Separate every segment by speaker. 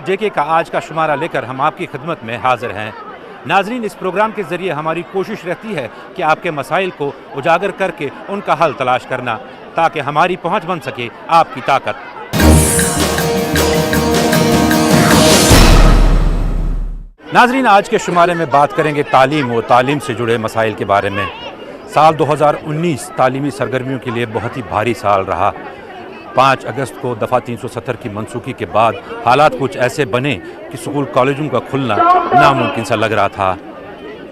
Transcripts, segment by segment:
Speaker 1: Report जेके का आज का शुमारा लेकर हम आपकी खिदमत में हाजिर हैं। नाजरीन, इस प्रोग्राम के ज़रिए हमारी कोशिश रहती है कि आपके मसाइल को उजागर करके उनका हल तलाश करना, ताकि हमारी पहुँच बन सके आपकी ताकत। नाजरीन, आज के शुमारे में बात करेंगे तालीम व तालीम से जुड़े मसाइल के बारे में। साल 2019 तालीमी सरगर्मियों के लिए बहुत ही भारी साल रहा। 5 अगस्त को दफ़ा 370 की मनसूखी के बाद हालात कुछ ऐसे बने कि स्कूल कॉलेजों का खुलना नामुमकिन सा लग रहा था।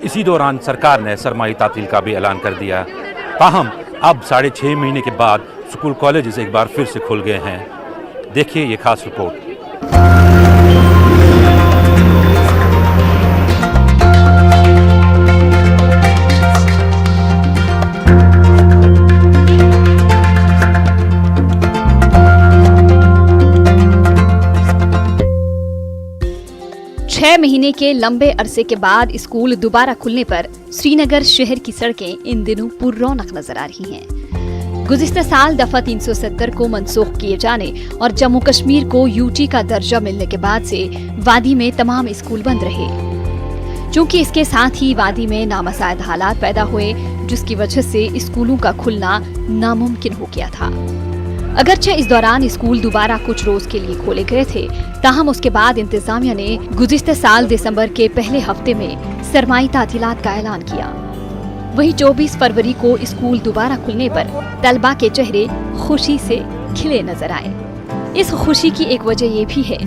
Speaker 1: इसी दौरान सरकार ने सरमाई तातील का भी ऐलान कर दिया। ताहम अब 6.5 महीने के बाद स्कूल कॉलेज एक बार फिर से खुल गए हैं। देखिए ये खास रिपोर्ट।
Speaker 2: महीने के लंबे अरसे के बाद स्कूल दोबारा खुलने पर श्रीनगर शहर की सड़कें इन दिनों पुररौनक नजर आ रही हैं। गुज़िश्ता साल दफा 370 को मनसूख किए जाने और जम्मू कश्मीर को यूटी का दर्जा मिलने के बाद से वादी में तमाम स्कूल बंद रहे। चूँकि इसके साथ ही वादी में नामसाइद हालात पैदा हुए, जिसकी वजह से स्कूलों का खुलना नामुमकिन हो गया था। अगरचे इस दौरान स्कूल दोबारा कुछ रोज के लिए खोले गए थे, ताहम उसके बाद इंतजामिया ने गुज़िश्ता साल दिसंबर के पहले हफ्ते में सरमाई तातीलात का ऐलान किया। वहीं 24 फरवरी को स्कूल दोबारा खुलने पर तलबा के चेहरे खुशी से खिले नजर आए। इस खुशी की एक वजह ये भी है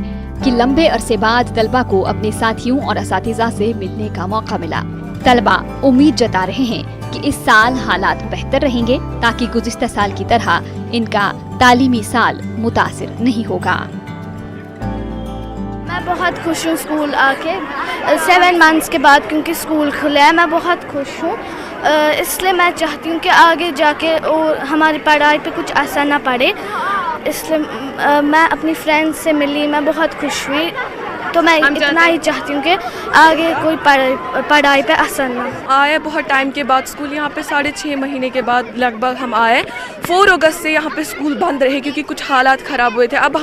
Speaker 2: कि लंबे अरसे बाद तलबा को अपने साथियों और असातिज़ा से मिलने का मौका मिला। तलबा उम्मीद जता रहे हैं कि इस साल हालात बेहतर रहेंगे, ताकि गुज़िश्ता साल की तरह इनका तालीमी साल मुतासिर नहीं होगा।
Speaker 3: मैं बहुत खुश हूँ स्कूल आके 7 मंथ्स के बाद, क्योंकि स्कूल खुला है। मैं बहुत खुश हूँ, इसलिए मैं चाहती हूँ कि आगे जाके और हमारी पढ़ाई पे कुछ असर ना पड़े। इसलिए मैं अपनी फ्रेंड्स से मिली, मैं बहुत खुश हुई। तो मैं इतना ही चाहती हूँ कि आगे कोई पढ़ाई पे असर ना
Speaker 4: आए। बहुत टाइम के बाद स्कूल यहाँ पे 6.5 महीने के बाद लगभग हम आए। 4 अगस्त से यहाँ पे स्कूल बंद रहे क्योंकि कुछ हालात ख़राब हुए थे। अब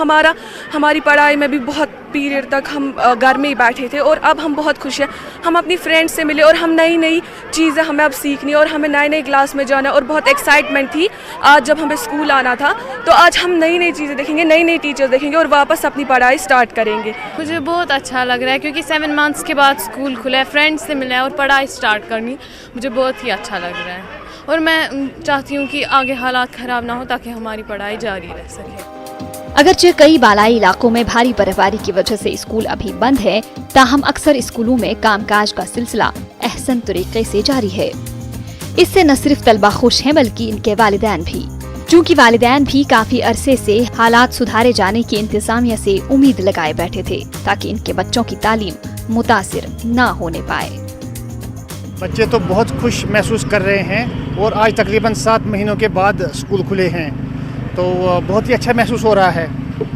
Speaker 4: हमारी पढ़ाई में भी बहुत पीरियड तक हम घर में ही बैठे थे और अब हम बहुत खुश हैं। हम अपनी फ्रेंड्स से मिले और हम नई चीज़ें हमें अब सीखनी और हमें नए क्लास में जाना और बहुत एक्साइटमेंट थी आज जब हमें स्कूल आना था। तो आज हम नई चीज़ें देखेंगे, नई टीचर्स देखेंगे और वापस अपनी पढ़ाई स्टार्ट करेंगे।
Speaker 5: मुझे बहुत अच्छा लग रहा है क्योंकि 7 मंथ्स के बाद स्कूल खुला है, फ्रेंड्स से मिला है और पढ़ाई स्टार्ट करनी मुझे बहुत ही अच्छा लग रहा है। और मैं चाहती हूँ कि आगे हालात ख़राब ना हो ताकि हमारी पढ़ाई जारी रह सके।
Speaker 2: अगरचे कई बालाई इलाकों में भारी बर्फबारी की वजह से स्कूल अभी बंद है, ताहम अक्सर स्कूलों में कामकाज का सिलसिला अहसन तरीके से जारी है। इससे न सिर्फ तलबा खुश हैं बल्कि इनके वालिदैन भी, चूँकि वालिदैन भी काफी अरसे से हालात सुधारे जाने की इंतजामिया से उम्मीद लगाए बैठे थे ताकि इनके बच्चों की तालीम मुतासिर न होने पाए।
Speaker 6: बच्चे तो बहुत खुश महसूस कर रहे हैं और आज तकरीबन 7 महीनों के बाद स्कूल खुले हैं, तो बहुत ही अच्छा महसूस हो रहा है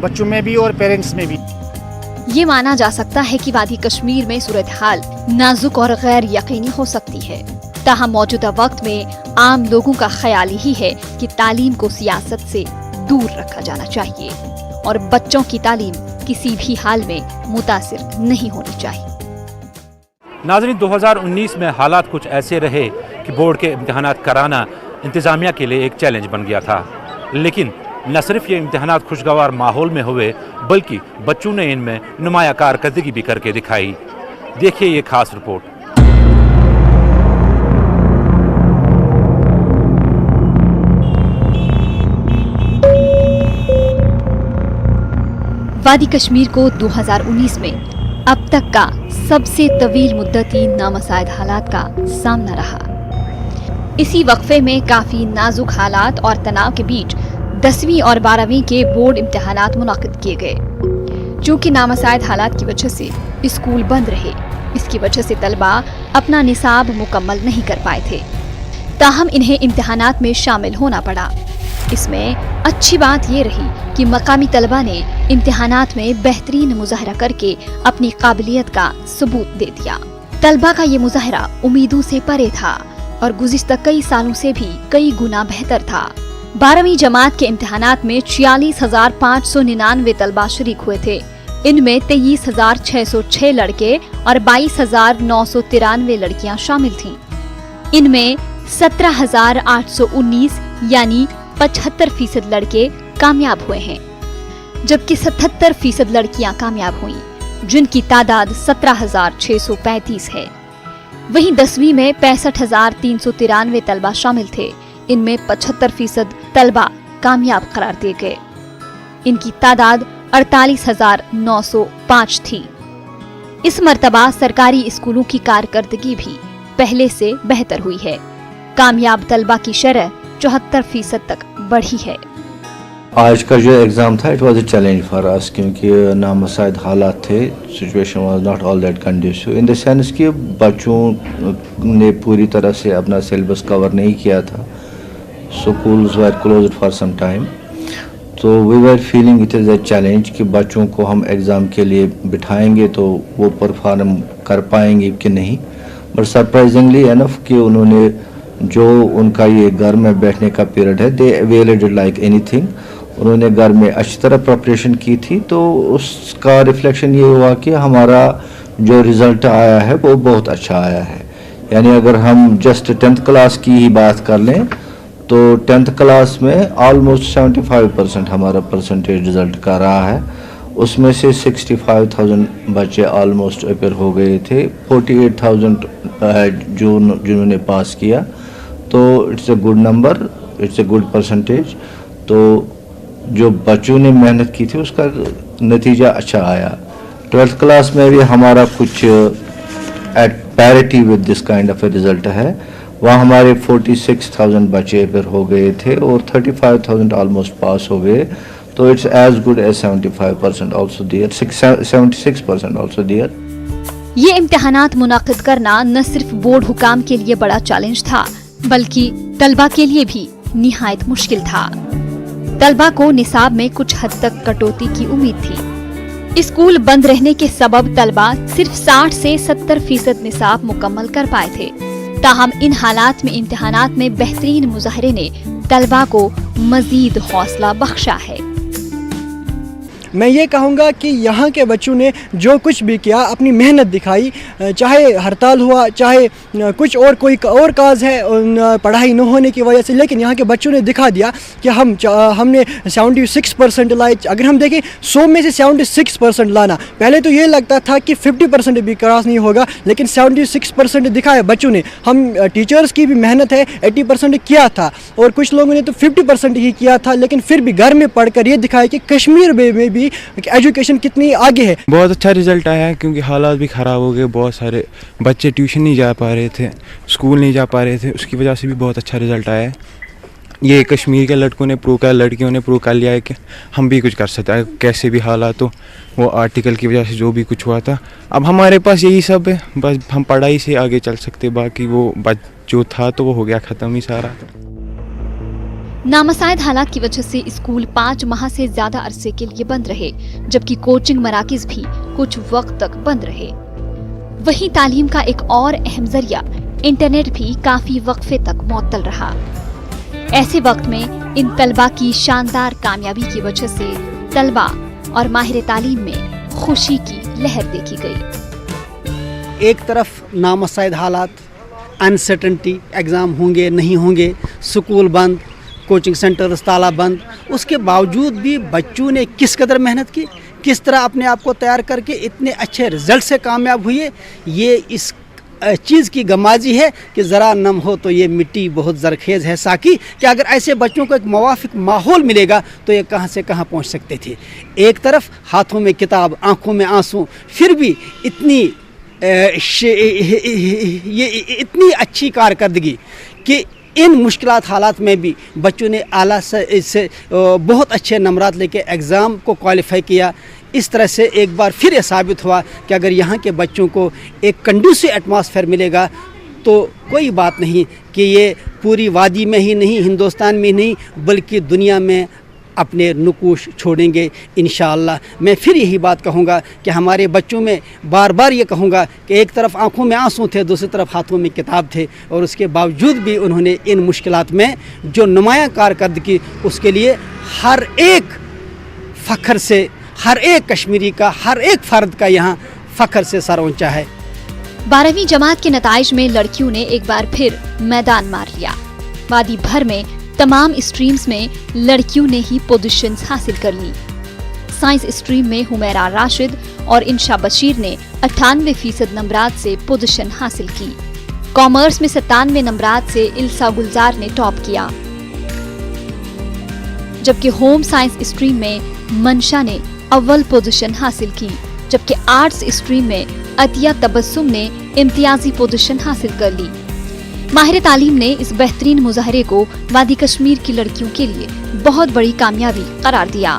Speaker 6: बच्चों में भी और पेरेंट्स में भी।
Speaker 2: ये माना जा सकता है कि वादी कश्मीर में सूरत हाल नाजुक और गैर यकीनी हो सकती है, ताहम मौजूदा वक्त में आम लोगों का ख्याल यही है कि तालीम को सियासत से दूर रखा जाना चाहिए और बच्चों की तालीम किसी भी हाल में मुतासिर नहीं होनी चाहिए।
Speaker 1: नाज़रीन, 2019 में हालात कुछ ऐसे रहे कि बोर्ड के इम्तिहानात कराना इंतज़ामिया के लिए एक चैलेंज बन गया था। लेकिन न सिर्फ ये इम्तिहानात खुशगवार माहौल में हुए बल्कि बच्चों ने इनमें नुमाया कारकर्दगी भी करके दिखाई। देखिए ये खास रिपोर्ट।
Speaker 2: वादी कश्मीर को 2019 में अब तक का सबसे तवील मुद्दती नामसाइद हालात का सामना रहा। इसी वक्फे में काफी नाजुक हालात और तनाव के बीच 10वीं और 12वीं के बोर्ड इम्तिहानात मुनाकिद किए गए। चूँकि नामसाइद हालात की वजह से स्कूल बंद रहे, इसकी वजह से तलबा अपना निसाब मुकम्मल नहीं कर पाए थे, ताहम इन्हें इम्तिहानात में शामिल होना पड़ा। इसमें अच्छी बात ये रही कि मकामी तलबा ने इम्तिहानात में बेहतरीन मुजाहरा करके अपनी काबिलियत का सबूत दे दिया। तलबा का ये मुजाहरा उम्मीदों से परे था और गुज़िश्ता कई सालों से भी कई गुना बेहतर था। 12वीं जमात के इम्तिहानात में 46,599 तलबा शरीक हुए थे। इनमें 23,606 लड़के और 22,993 लड़कियां शामिल थीं। इनमें 17,819 यानी 75% लड़के कामयाब हुए हैं, जबकि 77% लड़कियां कामयाब हुईं, जिनकी तादाद 17,635 है। वहीं 10वीं में 65,393 तलबा शामिल थे। इनमें 75% तलबा कामयाब करार दिए गए। इनकी तादाद 48,905 थी। इस मर्तबा सरकारी स्कूलों की कारकर्दगी भी पहले से बेहतर हुई है। कामयाब तलबा की शरह 74% तक बढ़ी है।
Speaker 7: आज का जो एग्ज़ाम था it was a challenge for us, क्योंकि नामुसाइद हालात थे, situation was not all that conducive in the sense कि बच्चों ने पूरी तरह से अपना सिलेबस कवर नहीं किया था। Schools were closed for some time, तो we were feeling it is a challenge कि बच्चों को हम एग्ज़ाम के लिए बिठाएंगे तो वो परफॉर्म कर पाएंगे कि नहीं। बट सरप्राइजिंगली एनफ कि उन्होंने जो उनका ये घर में बैठने का पीरियड है, दे अवेलेड लाइक एनीथिंग। उन्होंने घर में अच्छी तरह प्रिपरेशन की थी, तो उसका रिफ्लेक्शन ये हुआ कि हमारा जो रिज़ल्ट आया है वो बहुत अच्छा आया है। यानी अगर हम जस्ट 10th क्लास की ही बात कर लें तो 10th क्लास में ऑलमोस्ट 75% हमारा परसेंटेज रिज़ल्ट का रहा है। उसमें से 65,000 बच्चे ऑलमोस्ट अपेयर हो गए थे। 48,000 जिन्होंने पास किया, तो it's a good number, it's a good percentage. तो जो बच्चों ने मेहनत की थी उसका नतीजा अच्छा आया। 12th क्लास में भी हमारा कुछ at parity with this kind of a result है। वहाँ हमारे 46,000 बच्चे अपेयर हो गए थे और 35,000 ऑलमोस्ट पास हो गए। तो it's as good as 75% also there, 76% also there.
Speaker 2: ये इम्तिहानात मुनाकिद करना न सिर्फ बोर्ड हुकाम के लिए बड़ा चैलेंज था, बल्कि तलबा के लिए भी निहायत मुश्किल था। तलबा को निसाब में कुछ हद तक कटौती की उम्मीद थी। स्कूल बंद रहने के सबब तलबा सिर्फ 60 से 70% निसाब मुकम्मल कर पाए थे। ताहम इन हालात में इम्तिहानात में बेहतरीन मुजाहरे ने तलबा को मजीद हौसला बख्शा है।
Speaker 8: मैं ये कहूँगा कि यहाँ के बच्चों ने जो कुछ भी किया, अपनी मेहनत दिखाई, चाहे हड़ताल हुआ, चाहे कुछ और कोई और काज है पढ़ाई न होने की वजह से, लेकिन यहाँ के बच्चों ने दिखा दिया कि हमने 76% लाए। अगर हम देखें 100 में से 76% लाना, पहले तो ये लगता था कि 50% भी क्रॉस नहीं होगा, लेकिन 76% दिखाया बच्चों ने। हम टीचर्स की भी मेहनत है, 80% किया था और कुछ लोगों ने तो 50% ही किया था, लेकिन फिर भी घर में पढ़कर ये दिखाया कि कश्मीर में भी एजुकेशन कितनी आगे है।
Speaker 9: बहुत अच्छा रिजल्ट आया है, क्योंकि हालात भी ख़राब हो गए। बहुत सारे बच्चे ट्यूशन नहीं जा पा रहे थे, स्कूल नहीं जा पा रहे थे, उसकी वजह से भी बहुत अच्छा रिजल्ट आया है। ये कश्मीर के लड़कों ने प्रूव किया, लड़कियों ने प्रूव कर लिया है कि हम भी कुछ कर सकते हैं, कैसे भी हालात हो। वो आर्टिकल की वजह से जो भी कुछ हुआ था, अब हमारे पास यही सब है, बस हम पढ़ाई से आगे चल सकते। बाकी वो जो था तो वो हो गया ख़त्म ही सारा।
Speaker 2: नामसाइद हालात की वजह से स्कूल 5 माह से ज्यादा अरसे के लिए बंद रहे, जबकि कोचिंग मराकिज भी कुछ वक्त तक बंद रहे। वहीं तालीम का एक और अहम जरिया इंटरनेट भी काफी वक्फे तक मुअत्तल रहा। ऐसे वक्त में इन तलबा की शानदार कामयाबी की वजह से तलबा और माहिर तालीम में खुशी की लहर देखी गई।
Speaker 10: एक तरफ नामसाइद हालात, अनसर्टेनिटी, एग्ज़ाम होंगे नहीं होंगे, स्कूल बंद, कोचिंग सेंटर्स ताला बंद, उसके बावजूद भी बच्चों ने किस कदर मेहनत की, किस तरह अपने आप को तैयार करके इतने अच्छे रिजल्ट से कामयाब हुए। ये इस चीज़ की गमाजी है कि ज़रा नम हो तो ये मिट्टी बहुत ज़रखेज़ है साकी, कि अगर ऐसे बच्चों को एक मुवाफिक माहौल मिलेगा तो ये कहाँ से कहाँ पहुँच सकते थे। एक तरफ हाथों में किताब, आँखों में आंसू, फिर भी इतनी अच्छी कारकर्दगी कि इन मुश्किलात हालात में भी बच्चों ने आला से बहुत अच्छे नंबरात लेके एग्ज़ाम को क्वालिफाई किया। इस तरह से एक बार फिर ये साबित हुआ कि अगर यहाँ के बच्चों को एक कंडूसिव एटमॉस्फेयर मिलेगा तो कोई बात नहीं कि ये पूरी वादी में ही नहीं, हिंदुस्तान में ही नहीं, बल्कि दुनिया में अपने नुकूश छोड़ेंगे इंशाअल्लाह। मैं फिर यही बात कहूँगा कि हमारे बच्चों में बार बार ये कहूँगा कि एक तरफ आंखों में आंसू थे, दूसरी तरफ हाथों में किताब थे, और उसके बावजूद भी उन्होंने इन मुश्किलात में जो नुमायाँ कारकर्दगी, उसके लिए हर एक फ़ख्र से ہر ایک کشمیری کا، ہر ایک فرد کا یہاں فخر سے سر اونچا ہے۔
Speaker 2: 12ویں جماعت کے نتائج میں لڑکیوں نے ایک بار پھر میدان مار لیا۔ وادی بھر میں تمام اسٹریمز میں لڑکیوں نے ہی پوزیشنز حاصل کر لی۔ سائنس اسٹریم میں حمیرہ راشد اور انشا بشیر نے 98% نمبرات سے پوزیشن حاصل کی۔ کامرس میں 97 نمبرات سے السا گلزار نے ٹاپ کیا، جبکہ ہوم سائنس اسٹریم میں منشا نے اول پوزیشن حاصل کی، جبکہ آرٹس اسٹریم میں عطیہ تبسم نے امتیازی پوزیشن حاصل کر لی۔ ماہر تعلیم نے اس بہترین مظاہرے کو وادی کشمیر کی لڑکیوں کے لیے بہت بڑی کامیابی قرار دیا۔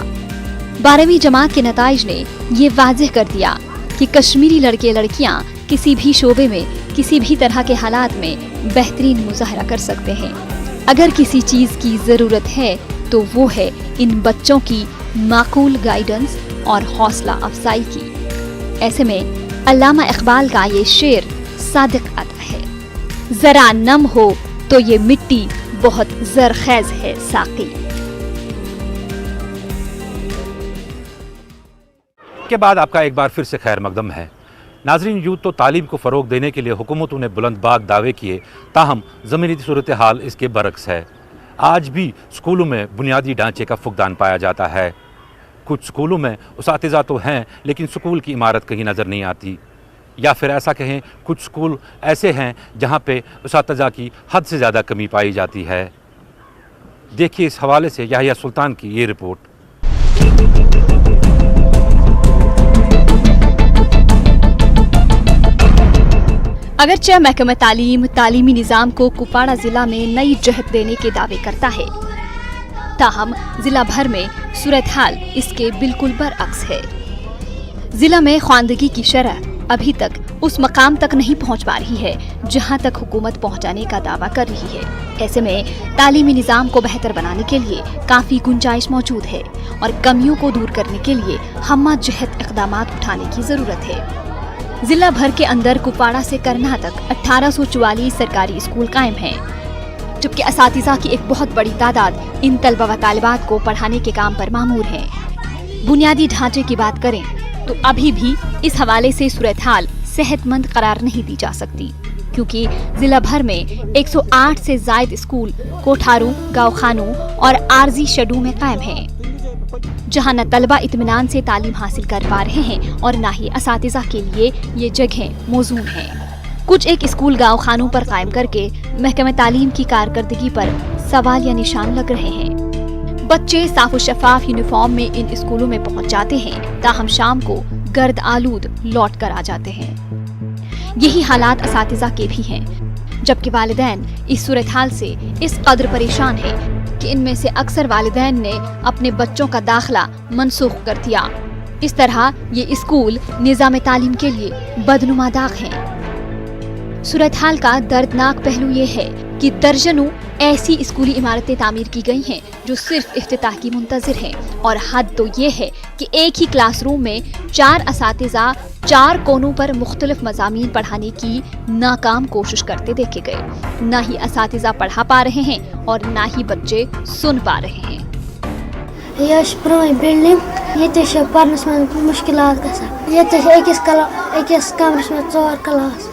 Speaker 2: 12ویں جماعت کے نتائج نے یہ واضح کر دیا کہ کشمیری لڑکے لڑکیاں کسی بھی شعبے میں کسی بھی طرح کے حالات میں بہترین مظاہرہ کر سکتے ہیں۔ اگر کسی چیز کی ضرورت ہے تو وہ ہے ان بچوں کی معقول گائیڈنس اور حوصلہ افزائی کی۔ ایسے میں علامہ اقبال کا یہ شعر صادق آتا ہے، ذرا نم ہو تو یہ مٹی بہت زرخیز ہے ساقی۔
Speaker 1: کے بعد آپ کا ایک بار پھر سے خیر مقدم ہے۔ ناظرین، یوں تو تعلیم کو فروغ دینے کے لیے حکومتوں نے بلند باغ دعوے کیے، تاہم زمینی صورتحال اس کے برعکس ہے۔ آج بھی اسکولوں میں بنیادی ڈھانچے کا فقدان پایا جاتا ہے۔ کچھ اسکولوں میں اساتذہ تو ہیں لیکن اسکول کی عمارت کہیں نظر نہیں آتی، یا پھر ایسا کہیں کچھ اسکول ایسے ہیں جہاں پہ اساتذہ کی حد سے زیادہ کمی پائی جاتی ہے۔ دیکھیے اس حوالے سے یحییٰ سلطان کی یہ رپورٹ۔
Speaker 2: اگرچہ محکمہ تعلیم تعلیمی نظام کو کپواڑہ ضلع میں نئی جہت دینے کے دعوے کرتا ہے، تاہم ضلع بھر میں صورتحال اس کے بالکل برعکس ہے۔ ضلع میں خواندگی کی شرح ابھی تک اس مقام تک نہیں پہنچ پا رہی ہے جہاں تک حکومت پہنچانے کا دعویٰ کر رہی ہے۔ ایسے میں تعلیمی نظام کو بہتر بنانے کے لیے کافی گنجائش موجود ہے اور کمیوں کو دور کرنے کے لیے ہمہ جہت اقدامات اٹھانے کی ضرورت ہے۔ ضلع بھر کے اندر کپواڑہ سے کرنا تک 1844 سرکاری اسکول قائم ہیں، جبکہ اساتذہ کی ایک بہت بڑی تعداد ان طلبہ و طالبات کو پڑھانے کے کام پر مامور ہیں۔ بنیادی ڈھانچے کی بات کریں تو ابھی بھی اس حوالے سے صورتحال صحت مند قرار نہیں دی جا سکتی، کیونکہ ضلع بھر میں 108 سے زائد اسکول کوٹھاروں، گاؤں خانوں اور عارضی شیڈوں میں قائم ہیں، جہاں نہ طلبہ اطمینان سے تعلیم حاصل کر پا رہے ہیں اور نہ ہی اساتذہ کے لیے یہ جگہیں موزوں ہیں۔ کچھ ایک اسکول گاؤں خانوں پر قائم کر کے محکمہ تعلیم کی کارکردگی پر سوال یا نشان لگ رہے ہیں۔ بچے صاف و شفاف یونیفارم میں ان اسکولوں میں پہنچ جاتے ہیں، تاہم شام کو گرد آلود لوٹ کر آ جاتے ہیں۔ یہی حالات اساتذہ کے بھی ہیں، جبکہ والدین اس صورتحال سے اس قدر پریشان ہیں کہ ان میں سے اکثر والدین نے اپنے بچوں کا داخلہ منسوخ کر دیا۔ اس طرح یہ اسکول نظام تعلیم کے لیے بدنما داغ ہیں۔ صورتحال کا دردناک پہلو یہ ہے کہ درجنوں ایسی اسکولی عمارتیں تعمیر کی گئی ہیں جو صرف افتتاح کی منتظر ہیں، اور حد تو یہ ہے کہ ایک ہی کلاس روم میں 4 اساتذہ 4 کونوں پر مختلف مضامین پڑھانے کی ناکام کوشش کرتے دیکھے گئے۔ نہ ہی اساتذہ پڑھا پا رہے ہیں اور نہ ہی بچے سن پا رہے ہیں۔
Speaker 3: یہ پرانی بلڈنگ، یہ پڑھنس میں مشکلات گژھان، یہ أکِس کمرس میں 4 کلاس،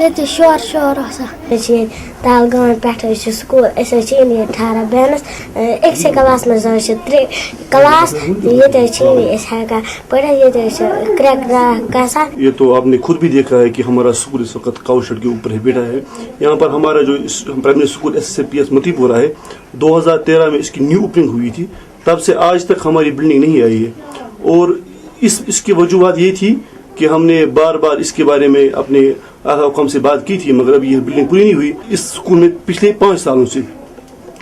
Speaker 3: یہ شور آسان۔
Speaker 11: دالگام پہ سکول یہ ٹھہران بیٚہنس أکسے کلاس مز 3 کلاس، یہ ہیکان پڑھت، یہ کریک گژھان۔
Speaker 12: یہ تو آپ نے خود بھی دیکھا ہے کہ ہمارا اسکول اس وقت کاؤشٹ کے اوپر ہے بیٹھا ہے۔ یہاں پر ہمارا جو پرائمری اسکول SSPS متی پورہ ہے، 2013 میں اس کی نیو اوپننگ ہوئی تھی، تب سے آج تک ہماری بلڈنگ نہیں آئی ہے، اور اس کی وجوہات یہ تھی کہ ہم نے بار بار اس کے بارے میں اپنے حکام سے بات کی تھی، مگر اب یہ بلڈنگ پوری نہیں ہوئی اس اسکول میں پچھلے 5 سالوں سے۔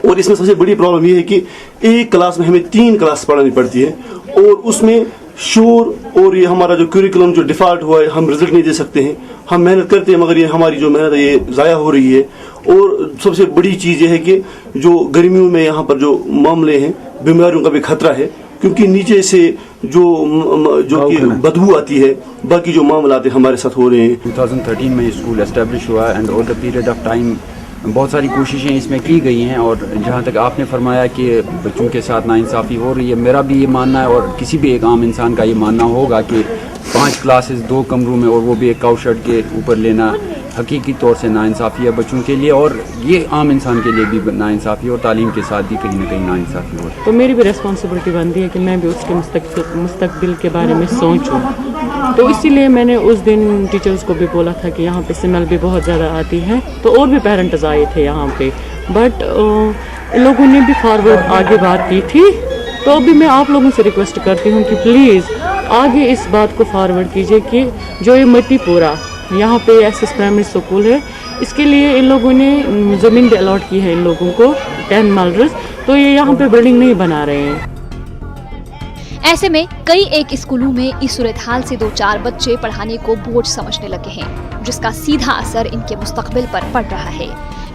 Speaker 12: اور اس میں سب سے بڑی پرابلم یہ ہے کہ ایک کلاس میں ہمیں 3 کلاس پڑھانی پڑتی ہے، اور اس میں شور، اور یہ ہمارا جو کیریکولم جو ڈیفالٹ ہوا ہے، ہم رزلٹ نہیں دے سکتے ہیں۔ ہم محنت کرتے ہیں مگر یہ ہماری جو محنت ہے یہ ضائع ہو رہی ہے۔ اور سب سے بڑی چیز یہ ہے کہ جو گرمیوں میں یہاں پر جو معاملے ہیں، بیماریوں کا بھی خطرہ ہے، کیونکہ نیچے سے جو کہ بدبو آتی ہے، باقی جو معاملات ہمارے ساتھ ہو رہے ہیں۔
Speaker 13: 2013 میں اسکول اسٹیبلش ہوا، and over the period of time بہت ساری کوششیں اس میں کی گئی ہیں، اور جہاں تک آپ نے فرمایا کہ بچوں کے ساتھ ناانصافی ہو رہی ہے، میرا بھی یہ ماننا ہے اور کسی بھی ایک عام انسان کا یہ ماننا ہوگا کہ 5 کلاسز 2 کمروں میں اور وہ بھی ایک کاؤ شیڈ کے اوپر لینا حقیقی طور سے ناانصافی ہے بچوں کے لیے، اور یہ عام انسان کے لیے بھی ناانصافی ہے اور تعلیم کے ساتھ بھی کہیں نہ کہیں ناانصافی ہو.
Speaker 14: تو میری بھی ریسپانسبلٹی بنتی ہے کہ میں بھی اس کے مستقبل کے بارے میں سوچوں. تو اسی لیے میں نے اس دن ٹیچرز کو بھی بولا تھا کہ یہاں پہ سمیل بھی بہت زیادہ آتی ہے، تو اور بھی پیرنٹس آئے تھے یہاں پہ، بٹ ان لوگوں نے بھی فارورڈ آگے بات کی تھی. تو ابھی میں آپ لوگوں سے ریکویسٹ کرتی ہوں کہ پلیز آگے اس بات کو فارورڈ کیجیے کہ جو یہ مٹی پورا یہاں پہ ایس ایس پرائمری اسکول ہے، اس کے لیے ان لوگوں نے زمین بھی الاٹ کی ہے ان لوگوں کو 10 ملرز، تو یہ یہاں پہ بلڈنگ نہیں بنا رہے ہیں.
Speaker 2: ایسے میں کئی ایک اسکولوں میں اس صورتحال سے 2-4 بچے پڑھانے کو بوجھ سمجھنے لگے ہیں، جس کا سیدھا اثر ان کے مستقبل پر پڑ رہا ہے.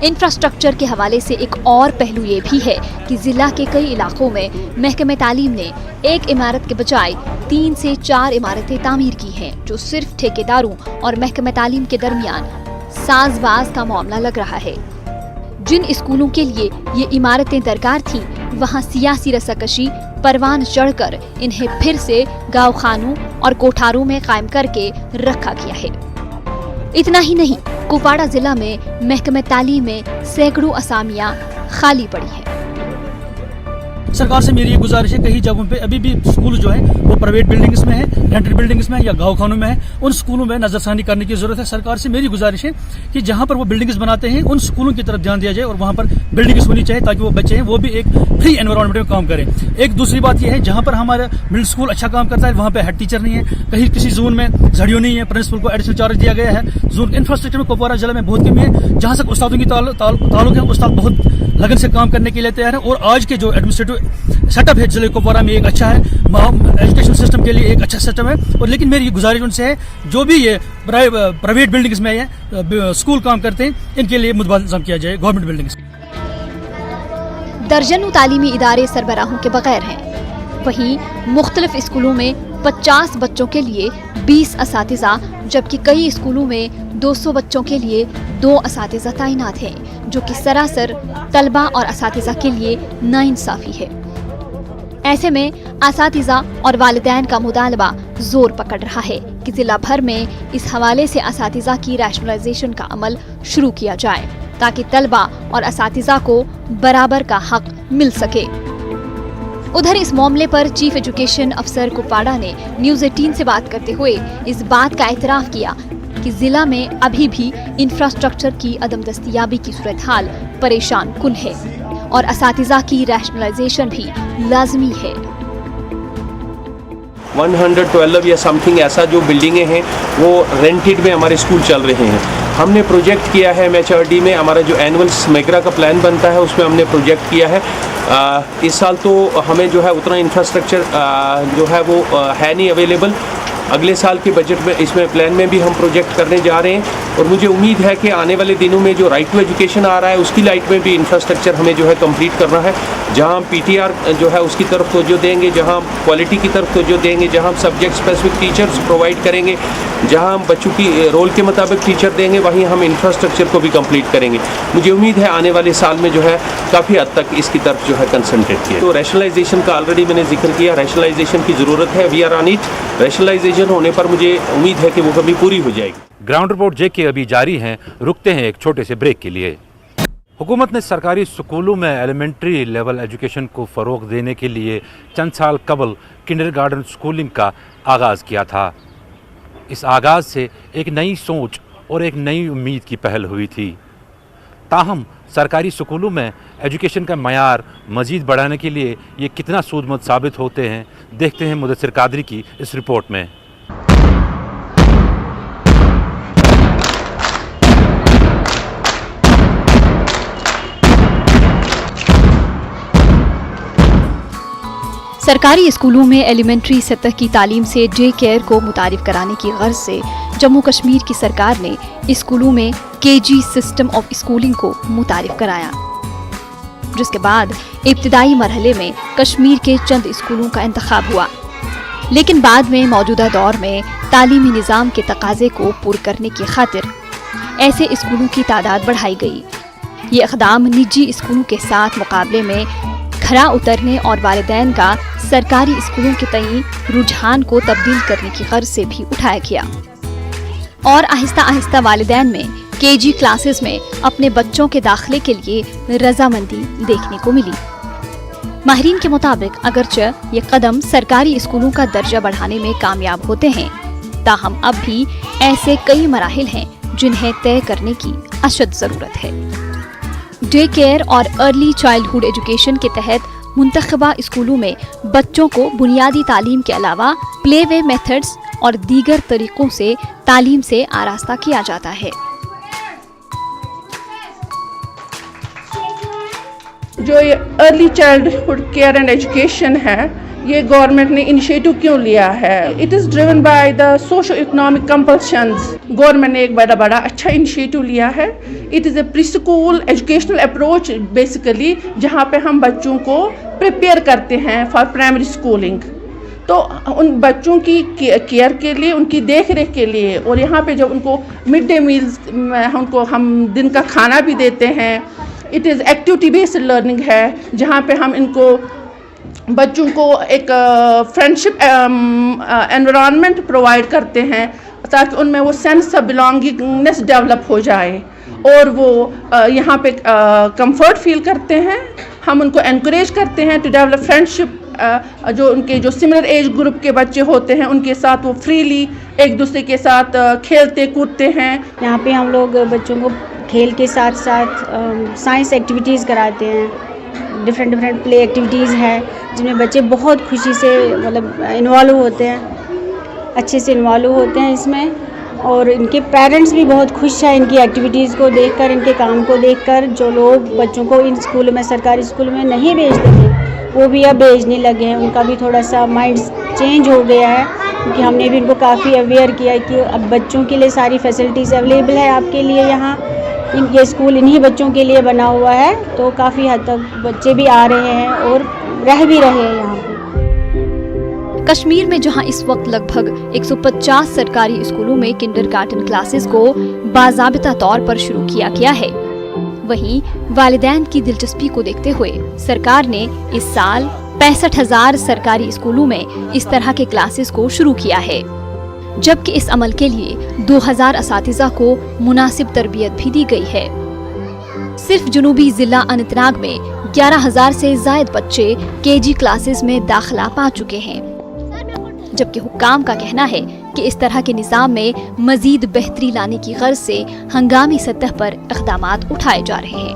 Speaker 2: انفراسٹرکچر کے حوالے سے ایک اور پہلو یہ بھی ہے کہ ضلع کے کئی علاقوں میں محکمہ تعلیم نے ایک عمارت کے بجائے 3 سے 4 عمارتیں تعمیر کی ہیں، جو صرف ٹھیکیداروں اور محکمہ تعلیم کے درمیان ساز باز کا معاملہ لگ رہا ہے. جن اسکولوں کے لیے یہ عمارتیں درکار تھیں، وہاں سیاسی رساکشی پروان چڑھ کر انہیں پھر سے گاؤں خانوں اور کوٹھاروں میں قائم کر کے رکھا گیا ہے. اتنا ہی نہیں، کپواڑہ ضلع میں محکمہ تعلیم میں سینکڑوں اسامیاں خالی پڑی ہیں.
Speaker 15: سرکار سے میری یہ گزارش ہے، کئی جگہوں پہ ابھی بھی اسکول جو ہیں وہ پرائیویٹ بلڈنگز میں ہیں، رینٹڈ بلڈنگز میں یا گاؤں خانوں میں ہیں، ان اسکولوں میں نظر ثانی کرنے کی ضرورت ہے. سرکار سے میری گزارش ہے کہ جہاں پر وہ بلڈنگز بناتے ہیں ان اسکولوں کی طرف دھیان دیا جائے اور وہاں پر بلڈنگز ہونی چاہیے تاکہ وہ بچے ہیں وہ بھی ایک فری انوائرمنٹ میں کام کریں. ایک دوسری بات یہ ہے، جہاں پر ہمارا مڈل اسکول اچھا کام کرتا ہے وہاں پہ ہیڈ ٹیچر نہیں ہے، کہیں کسی زون میں جھڑیوں نہیں ہے، پرنسپل کو ایڈیشنل چارج دیا گیا ہے. زون انفراسٹرکچر میں کپواڑہ ضلع میں بہت کمی ہے. جہاں تک استادوں کی تعلق ہے، استاد بہت لگن سے کام کرنے کے لیے تیار ہے، اور آج کے جو ایڈمنسٹریٹو سیٹ اپ ہے ضلع کپواڑہ میں ایک اچھا ہے، ایجوکیشن سسٹم کے لیے ایک اچھا سسٹم ہے. اور لیکن میری گزارش ان سے ہے جو بھی یہ پرائیویٹ بلڈنگز میں اسکول کام کرتے ہیں ان کے لیے متبادل کیا جائے گورنمنٹ بلڈنگز.
Speaker 2: درجنوں تعلیمی ادارے سربراہوں کے بغیر ہیں، وہیں مختلف اسکولوں میں 50 بچوں کے لیے 20 اساتذہ، جبکہ کئی اسکولوں میں 200 بچوں کے لیے 2 اساتذہ تعینات ہیں، جو کہ سراسر طلبہ اور اساتذہ کے لیے ناانصافی ہے. ایسے میں اساتذہ اور والدین کا مطالبہ زور پکڑ رہا ہے کہ ضلع بھر میں اس حوالے سے اساتذہ کی ریشنلائزیشن کا عمل شروع کیا جائے تاکہ طلبہ اور اساتذہ کو برابر کا حق مل سکے. ادھر اس معاملے پر چیف ایجوکیشن افسر کپواڑہ نے نیوز 18 سے بات کرتے ہوئے اس بات کا اعتراف کیا کہ ضلع میں ابھی بھی انفراسٹرکچر کی عدم دستیابی کی صورتحال پریشان کن ہے اور اساتذہ کی ریشنلائزیشن بھی لازمی ہے.
Speaker 16: 112 یا سم تھنگ ایسا جو بلڈنگیں ہیں وہ رینٹڈ میں ہمارے اسکول چل رہے ہیں. ہم نے پروجیکٹ کیا ہے MHRD میں، ہمارا جو اینول سمیگرا کا پلان بنتا ہے اس میں ہم نے پروجیکٹ کیا ہے. اس سال تو ہمیں جو ہے اتنا انفراسٹرکچر جو ہے وہ ہے نہیں اویلیبل. اگلے سال کے بجٹ میں اس میں پلان میں بھی ہم پروجیکٹ کرنے جا رہے ہیں، اور مجھے امید ہے کہ آنے والے دنوں میں جو رائٹ ٹو ایجوکیشن آ رہا ہے اس کی لائٹ میں بھی انفراسٹرکچر ہمیں جو ہے کمپلیٹ کرنا ہے، جہاں PTR جو ہے اس کی طرف توجہ دیں گے، جہاں کوالٹی کی طرف توجہ دیں گے، جہاں ہم سبجیکٹ اسپیسیفک ٹیچرز پرووائڈ کریں گے، جہاں ہم بچوں کی رول کے مطابق ٹیچر دیں گے، وہیں ہم انفراسٹرکچر کو بھی کمپلیٹ کریں گے. مجھے امید ہے آنے والے سال میں جو ہے کافی حد تک اس کی طرف جو ہے کنسنٹریٹ کیا. تو ریشنلائزیشن کا آلریڈی میں نے ذکر کیا، ریشنلائزیشن کی ضرورت ہے. We are on it. Rationalization ہونے پر مجھے امید ہے کہ وہ کبھی پوری ہو جائے گی.
Speaker 1: گراؤنڈ رپورٹ JK ابھی جاری ہیں، رکتے ہیں ایک چھوٹے سے بریک کے لیے. حکومت نے سرکاری اسکولوں میں ایلیمنٹری لیول ایجوکیشن کو فروغ دینے کے لیے چند سال قبل کنڈر گارڈن اسکولنگ کا آغاز کیا تھا. اس آغاز سے ایک نئی سوچ اور ایک نئی امید کی پہل ہوئی تھی. تاہم سرکاری اسکولوں میں ایجوکیشن کا معیار مزید بڑھانے کے لیے یہ کتنا سود مند ثابت ہوتے ہیں، دیکھتے ہیں مدثر قادری کی اس رپورٹ میں.
Speaker 2: سرکاری اسکولوں میں ایلیمنٹری سطح کی تعلیم سے ڈے کیئر کو متعارف کرانے کی غرض سے جموں کشمیر کی سرکار نے اسکولوں میں KG سسٹم آف اسکولنگ کو متعارف کرایا، جس کے بعد ابتدائی مرحلے میں کشمیر کے چند اسکولوں کا انتخاب ہوا. لیکن بعد میں موجودہ دور میں تعلیمی نظام کے تقاضے کو پورا کرنے کی خاطر ایسے اسکولوں کی تعداد بڑھائی گئی. ये इक़दाम निजी स्कूलों के साथ मुकाबले में खरा उतरने और वालिदैन का सरकारी स्कूलों के तई रुझान को तब्दील करने की गर्ज से भी उठाया गया और आहिस्ता आहिस्ता वालिदैन में केजी क्लासेस में अपने बच्चों के दाखिले के लिए रजामंदी देखने को मिली। माहिरीन के मुताबिक अगरचे ये कदम सरकारी स्कूलों का दर्जा बढ़ाने में कामयाब होते हैं, ताहम अब भी ऐसे कई मराहिल हैं जिन्हें तय करने की अशद ज़रूरत है। डे केयर और अर्ली चाइल्डहुड एजुकेशन के तहत मुंतखबा स्कूलों में बच्चों को बुनियादी तालीम के अलावा प्ले वे मेथड्स और दीगर तरीकों से तालीम से आरास्ता किया जाता है।
Speaker 17: जो ये early childhood care and education है, ये गवर्नमेंट ने इनिशिएटिव क्यों लिया है? It is driven by the socio economic compulsions. Government ने एक बड़ा अच्छा इनिशिएटिव लिया है। It is a pre school educational approach basically, जहाँ पे हम बच्चों को प्रिपेयर करते हैं फॉर प्राइमरी स्कूलिंग। तो उन बच्चों की केयर के लिए, उनकी देख रेख के लिए, और यहाँ पे जब उनको मिड डे मील्स उनको हम दिन का खाना भी देते हैं। It is activity based learning है, जहाँ पे हम इनको बच्चों को एक फ्रेंडशिप एनवायरनमेंट प्रोवाइड करते हैं ताकि उनमें वो सेंस ऑफ बिलोंगिंगनेस डेवलप हो जाए और वो यहाँ पे कंफर्ट फील करते हैं। हम उनको एनकरेज करते हैं टू डेवलप फ्रेंडशिप। जो उनके जो सिमिलर एज ग्रुप के बच्चे होते हैं उनके साथ वो फ्रीली एक दूसरे के साथ खेलते कूदते हैं।
Speaker 18: यहाँ पे हम लोग बच्चों को खेल के साथ साथ साइंस एक्टिविटीज़ कराते हैं। डिफरेंट प्ले एक्टिविटीज़ हैं जिनमें बच्चे बहुत खुशी से मतलब इन्वॉल्व होते हैं, अच्छे से इन्वॉल्व होते हैं इसमें। और इनके पेरेंट्स भी बहुत खुश हैं इनकी एक्टिविटीज़ को देखकर, इनके काम को देखकर। जो लोग बच्चों को इन स्कूलों में, सरकारी स्कूलों में नहीं भेजते थे, वो भी अब भेजने लगे हैं। उनका भी थोड़ा सा माइंड चेंज हो गया है, क्योंकि हमने भी उनको काफ़ी अवेयर किया कि अब बच्चों के लिए सारी फैसिलिटीज़ अवेलेबल है आपके लिए। यहाँ ये स्कूल इन्हीं बच्चों के लिए बना हुआ है, तो काफ़ी हद तक बच्चे भी आ रहे हैं और रह भी रहे हैं यहाँ पे।
Speaker 2: कश्मीर में जहां इस वक्त लगभग 150 सरकारी स्कूलों में किंडरगार्टन क्लासेस को बाज़ाबिता तौर पर शुरू किया गया है, वहीं वालिदैन की दिलचस्पी को देखते हुए सरकार ने इस साल 65,000 सरकारी स्कूलों में इस तरह के क्लासेस को शुरू किया है, जबकि इस अमल के लिए 2000 असातिज़ा को मुनासिब तरबियत भी दी गई है। सिर्फ जुनूबी जिला अनंतनाग में 11,000 से ज़ायद बच्चे केजी क्लासेस में दाखिला पा चुके हैं, जबकि हुक्काम का कहना है कि इस तरह के निज़ाम में मजीद बेहतरी लाने की गर्ज से हंगामी सतह पर इक़दामात उठाए जा रहे हैं।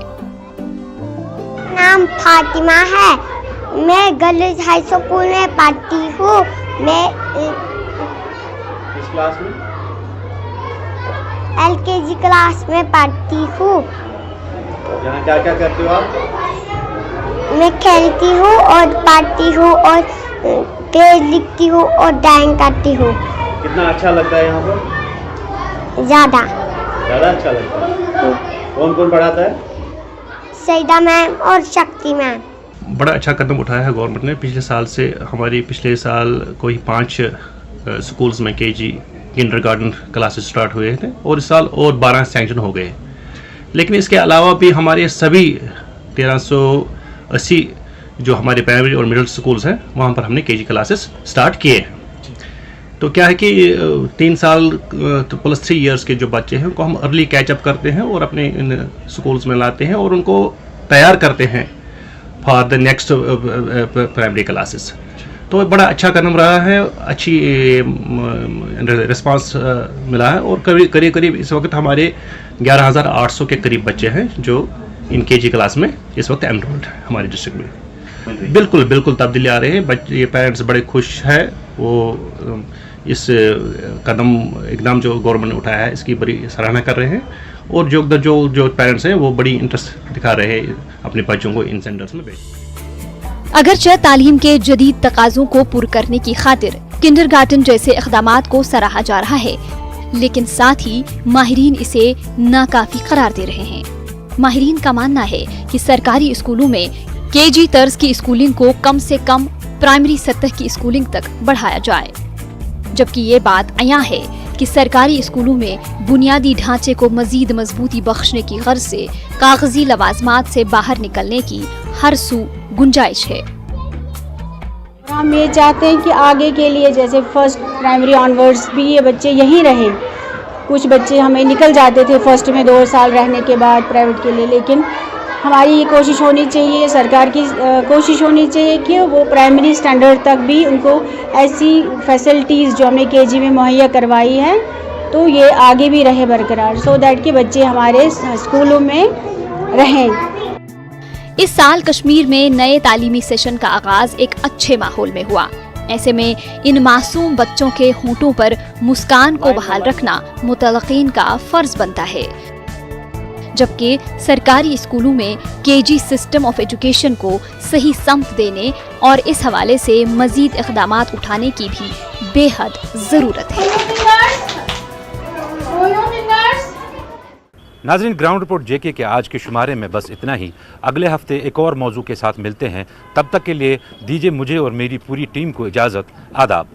Speaker 11: नाम फातिमा है, मैं गर्ल्स हाई स्कूल में पढ़ती हूँ। मैं
Speaker 19: किस क्लास में?
Speaker 11: LKG क्लास में पढ़ती हूँ।
Speaker 19: यहाँ क्या क्या करते हो आप?
Speaker 11: मैं खेलती हूँ और पढ़ती हूँ और पेज लिखती हूँ और ड्राइंग करती हूँ।
Speaker 19: कितना अच्छा लगता है यहाँ पर?
Speaker 11: ज़्यादा
Speaker 19: अच्छा लगता है। कौन कौन पढ़ाता है?
Speaker 11: सईदा मैम और शक्ति मैम।
Speaker 20: बड़ा अच्छा कदम उठाया है गवर्नमेंट ने। पिछले साल से हमारी पिछले साल कोई 5 स्कूल्स में केजी किंडरगार्टन क्लासेस स्टार्ट हुए थे और इस साल और 12 सैंक्शन हो गए। लेकिन इसके अलावा भी हमारे सभी 1380 जो हमारे प्राइमरी और मिडिल स्कूल्स हैं वहाँ पर हमने केजी क्लासेस स्टार्ट किए हैं। तो क्या है कि 3 साल तो प्लस 3 इयर्स के जो बच्चे हैं उनको हम अर्ली कैचअप करते हैं और अपने इन स्कूल्स में लाते हैं और उनको तैयार करते हैं for the next primary classes. तो बड़ा अच्छा कदम रहा है, अच्छी रिस्पांस मिला है और करीब इस वक्त हमारे 11,800 के करीब बच्चे हैं जो इन केजी क्लास में इस वक्त एनरोल्ड है हमारे डिस्ट्रिक्ट में। बिल्कुल तब्दीली आ रही है। बच्चे पेरेंट्स बड़े खुश हैं, वो इस एकदम जो गवर्नमेंट ने उठाया है इसकी बड़ी सराहना कर रहे हैं और जो पेरेंट्स हैं वो बड़ी इंटरेस्ट दिखा रहे हैं अपने बच्चों को इन सेंटर्स में भेजने।
Speaker 2: अगरचे तालीम के जदीद तकाज़ों को पूरा करने की खातिर किंडरगार्टन जैसे इक़दामात को सराहा जा रहा है, लेकिन साथ ही माहिरीन इसे नाकाफी करार दे रहे हैं। माहिरीन का मानना है कि सरकारी स्कूलों में केजी तर्ज की स्कूलिंग को कम से कम प्राइमरी सतह की स्कूलिंग तक बढ़ाया जाए, जबकि ये बात अयां है कि सरकारी स्कूलों में बुनियादी ढांचे को मजीद मजबूती बख्शने की गर्ज से कागजी लवाजमात से बाहर निकलने की हर सू गुंजाइश है।
Speaker 18: हम ये चाहते हैं कि आगे के लिए जैसे फर्स्ट प्राइमरी ऑनवर्ड्स भी ये बच्चे यहीं रहें। कुछ बच्चे हमें निकल जाते थे फर्स्ट में 2 साल रहने के बाद प्राइवेट के लिए, लेकिन हमारी ये कोशिश होनी चाहिए, सरकार की कोशिश होनी चाहिए कि वो प्राइमरी स्टैंडर्ड तक भी उनको ऐसी फैसिलिटीज़ जो हमने केजी में मुहैया करवाई है तो ये आगे भी रहे बरकरार, सो दैट कि बच्चे हमारे स्कूलों में रहें।
Speaker 2: इस साल कश्मीर में नए तालीमी सेशन का आगाज एक अच्छे माहौल में हुआ। ऐसे में इन मासूम बच्चों के होंठों पर मुस्कान को बहाल रखना मुतलकीन का फर्ज बनता है, जबकि सरकारी स्कूलों में केजी सिस्टम ऑफ एजुकेशन को सही समत देने और इस हवाले से मजीद इक़दामात उठाने की भी बेहद ज़रूरत है।
Speaker 1: नाज़रीन, ग्राउंड रिपोर्ट जेके के आज के शुमारे में बस इतना ही। अगले हफ्ते एक और मौजू के साथ मिलते हैं। तब तक के लिए दीजिए मुझे और मेरी पूरी टीम को इजाज़त। आदाब।